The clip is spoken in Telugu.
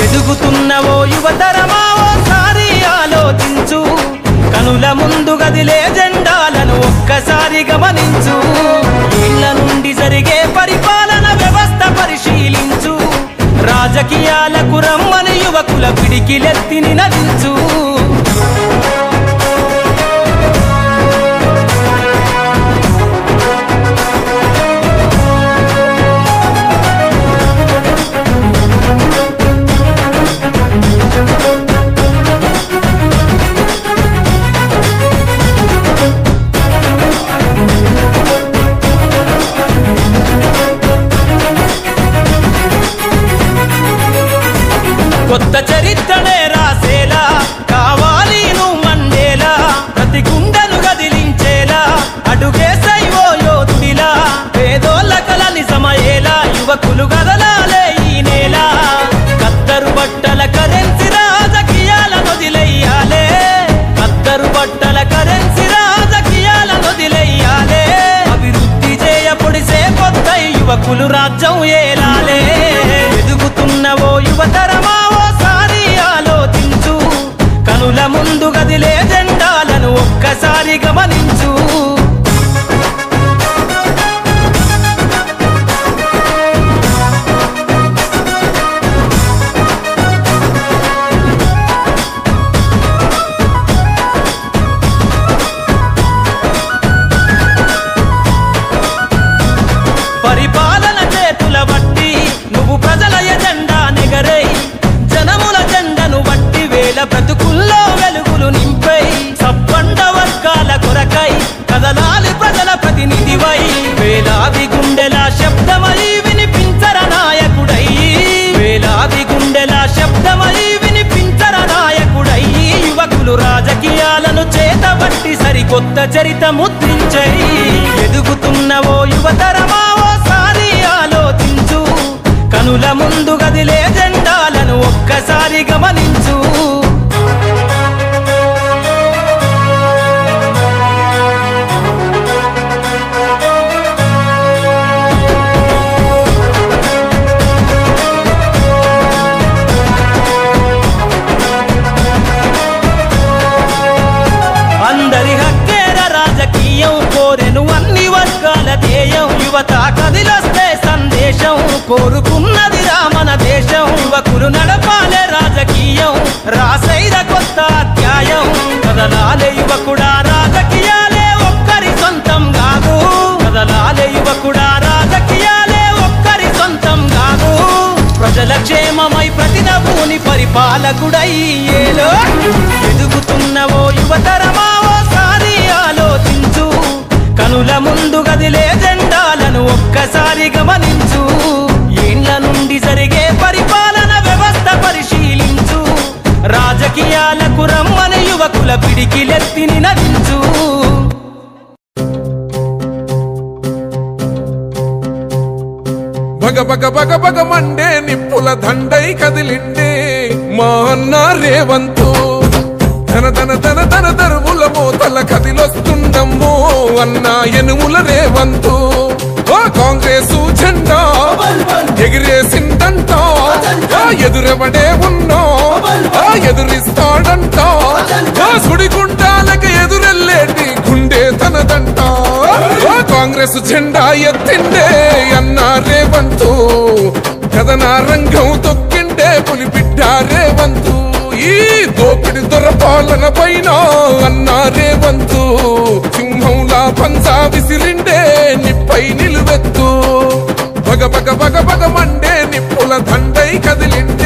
ఎదుగుతున్నవో యువతరమా ఓసారి ఆలోచించు, కనుల ముందు గదిలే జెండాలను ఒక్కసారి గమనించు. ఇళ్ల నుండి జరిగే పరిపాలన వ్యవస్థ పరిశీలించు, రాజకీయాలకు రమ్మని యువకుల పిడికిలెత్తి నినదించు. కొత్త చరిత్రనే రాసేలా కావాలి నువ్వు మండేలా, ప్రతి గుండెను గదిలించేలా అడుగేసైవో యోధుడిలా, పేదోళ్ళ కల నిజమయ్యేలా యువకులు గదలాలే ఈ నేల. కద్దరు బట్టల కరెన్సీ రాజకీయాలను వదిలెయ్యాలే, కద్దరు బట్టల కరెన్సీ రాజకీయాలను వదిలెయ్యాలే. అభివృద్ధి చేయపొడిసే కొత్త యువకులు రాజ్యం ఏలాలే. ఎదుగుతున్నవో యువతరమా కనుల ముందు గదిలే జెండాలను ఒక్కసారి గమనించు. పరిపాలన చేతుల బట్టి నువ్వు ప్రజల ఎజెండా నెగరై, జనముల జెండను బట్టి వేల బ్రతుకుల్లో వెలుగులు నింపై, సబ్బండ వర్గాల కొరకై కదలాలి ప్రజల ప్రతినిధివై, వేలాది గుండెల శబ్దమై వినిపించర నాయకుడై, వేలాది గుండెల శబ్దమై వినిపించర నాయకుడై. యువకులు రాజకీయాలను చేతబట్టి సరికొత్త చరిత ముద్రించై. ఎదుగుతున్నవో యువతరమా ఓసారి ఆలోచించు, కనుల ముందు గదిలే జెండాలను ఒక్కసారి గమనించు. అందరి హక్కేర రాజకీయం కోరెను అన్ని వర్గాల ధ్యేయం, యువత కదిలొస్తే సందేశం కోరుకున్నది రామన దేశం. యువకులు నడపాలే రాజకీయం రాసైద కొత్త అధ్యాయం, కదలాలే యువకుడా రాజకీయాలే ఒక్కరి సొంతం కాదు, కదలాలే యువకుడా రాజకీయాలే ఒక్కరి సొంతం కాదు. ప్రజల క్షేమమై ప్రతి నవ్వుని పరిపాలకుడై ఏలో. ఎదుగుతున్నవో యువతరమా ఓసారి ఆలోచించు, కనుల ముందు గదిలే జెండాలను ఒక్కసారి గమనించు. ఏండ్ల నుండి జరిగే పరిపాలన వ్యవస్థ పరిశీలించు, రాజకీయాలకు రమ్మని యువకుల పిడికిలెత్తి నినదించు. భగ భగ భగ భగ మండే నిప్పుల దండై కదిలిండే మా అన్న రేవంతు, తన తన తన తన దరువుల మోతల కదిలొస్తుండమ్మో అన్న ఎనుముల రేవంతు. కాంగ్రెసు జెండా ఎగిరేసిందంట, ఎదురెవడే ఉన్నా ఎదురిస్తాడంట, సుడిగుండాలకు ఎదురెల్లేటి గుండె తనదంట. కాంగ్రెస్ జెండా ఎత్తిండే అన్న రేవంతు, కథన రంగం తొక్కిండే పులిబిడ్డ రేవంతు. ఈ దోపిడి దొరపాలన పైన అన్న రేవంతు, సింహంలా పంజా విసిరిండే నిప్పై నిలువెత్తు. భగ భగ భగ భగ మండ